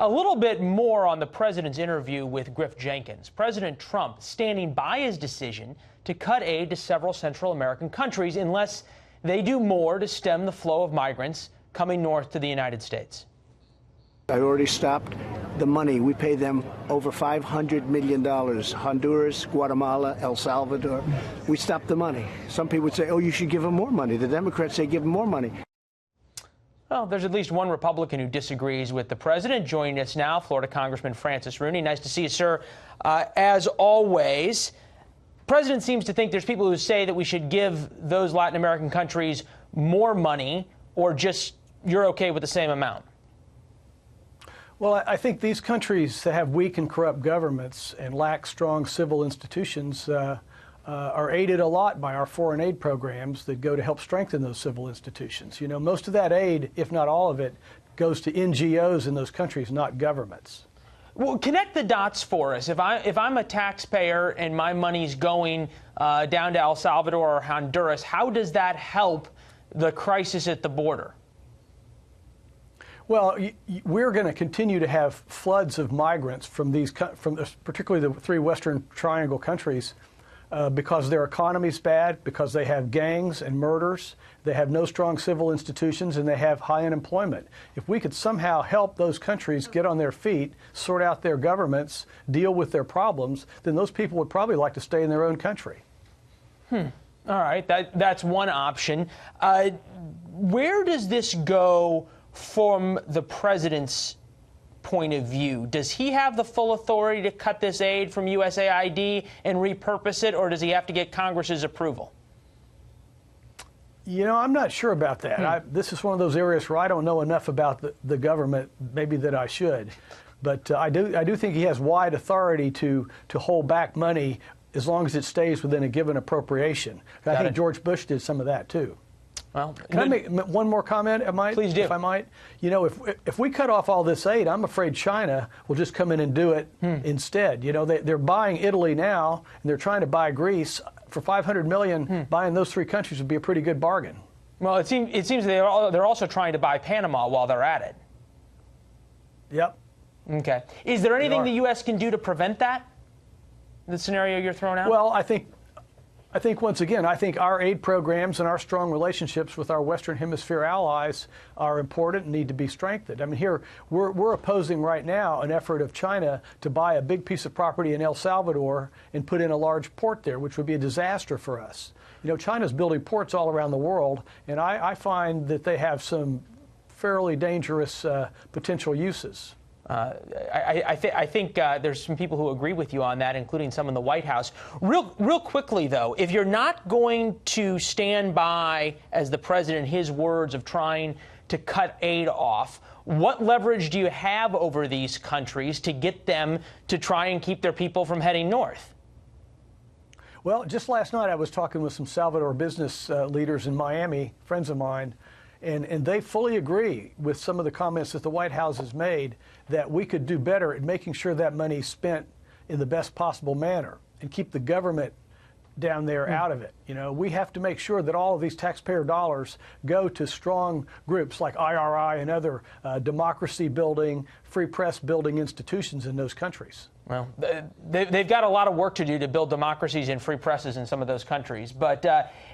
A little bit more on the president's interview with Griff Jenkins. President Trump standing by his decision to cut aid to several Central American countries unless they do more to stem the flow of migrants coming north to the United States. I already stopped the money. We pay them over $500 million. Honduras, Guatemala, El Salvador. We stopped the money. Some people would say, oh, you should give them more money. The Democrats say give them more money. Well, there's at least one Republican who disagrees with the president. Joining us now, Florida Congressman Francis Rooney. Nice to see you, sir. As always, the president seems to think there's people who say that we should give those Latin American countries more money, or just you're okay with the same amount. Well, I think these countries that have weak and corrupt governments and lack strong civil institutions are aided a lot by our foreign aid programs that go to help strengthen those civil institutions. You know, most of that aid, if not all of it, goes to NGOs in those countries, not governments. Well, connect the dots for us. If I'm a taxpayer and my money's going down to El Salvador or Honduras, how does that help the crisis at the border? Well, we're going to continue to have floods of migrants from particularly the three Western Triangle countries because their economy's bad, because they have gangs and murders, they have no strong civil institutions, and they have high unemployment. If we could somehow help those countries get on their feet, sort out their governments, deal with their problems, then those people would probably like to stay in their own country. All right, that's one option. Where does this go from the president's point of view? Does he have the full authority to cut this aid from USAID and repurpose it, or does he have to get Congress's approval? You know, I'm not sure about that. This is one of those areas where I don't know enough about the government, maybe that I should. But I do think he has wide authority to hold back money as long as it stays within a given appropriation. I think George Bush did some of that, too. Well, can I make one more comment? Please do. If I might. You know, if we cut off all this aid, I'm afraid China will just come in and do it instead. You know, they're buying Italy now, and they're trying to buy Greece for $500 million. Buying those three countries would be a pretty good bargain. Well, it seems they're also trying to buy Panama while they're at it. Yep. Okay. Is there anything the U.S. can do to prevent that? The scenario you're throwing out? Well, I think once again, I think our aid programs and our strong relationships with our Western Hemisphere allies are important and need to be strengthened. I mean, here we're opposing right now an effort of China to buy a big piece of property in El Salvador and put in a large port there, which would be a disaster for us. You know, China's building ports all around the world, and I find that they have some fairly dangerous potential uses. I think there's some people who agree with you on that, including some in the White House. Real quickly, though, if you're not going to stand by, as the president, his words of trying to cut aid off, what leverage do you have over these countries to get them to try and keep their people from heading north? Well, just last night I was talking with some Salvador business leaders in Miami, friends of mine, and they fully agree with some of the comments that the White House has made that we could do better at making sure that money's spent in the best possible manner and keep the government down there out of it. You know, we have to make sure that all of these taxpayer dollars go to strong groups like IRI and other democracy building, free press building institutions in those countries. Well, they've got a lot of work to do to build democracies and free presses in some of those countries. But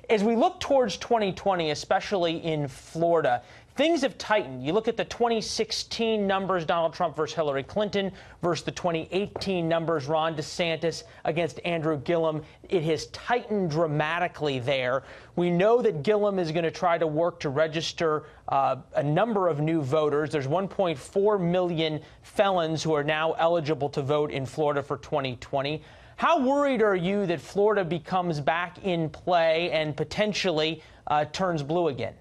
as we look towards 2020, especially in Florida, things have tightened. You look at the 2016 numbers, Donald Trump versus Hillary Clinton, versus the 2018 numbers, Ron DeSantis against Andrew Gillum. It has tightened dramatically there. We know that Gillum is going to try to work to register a number of new voters. There's 1.4 million felons who are now eligible to vote in Florida for 2020. How worried are you that Florida becomes back in play and potentially turns blue again?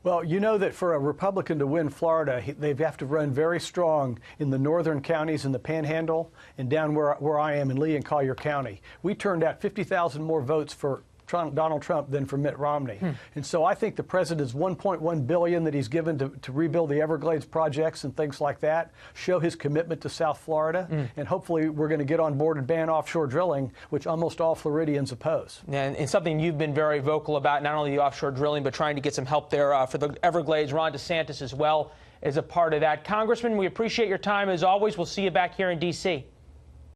Well, you know that for a Republican to win Florida, they have to run very strong in the northern counties in the Panhandle and down where I am in Lee and Collier County. We turned out 50,000 more votes for Donald Trump than for Mitt Romney. And so I think the president's $1.1 billion that he's given to rebuild the Everglades projects and things like that show his commitment to South Florida. And hopefully we're going to get on board and ban offshore drilling, which almost all Floridians oppose. And something you've been very vocal about, not only the offshore drilling, but trying to get some help there for the Everglades. Ron DeSantis as well is a part of that. Congressman, we appreciate your time as always. We'll see you back here in D.C.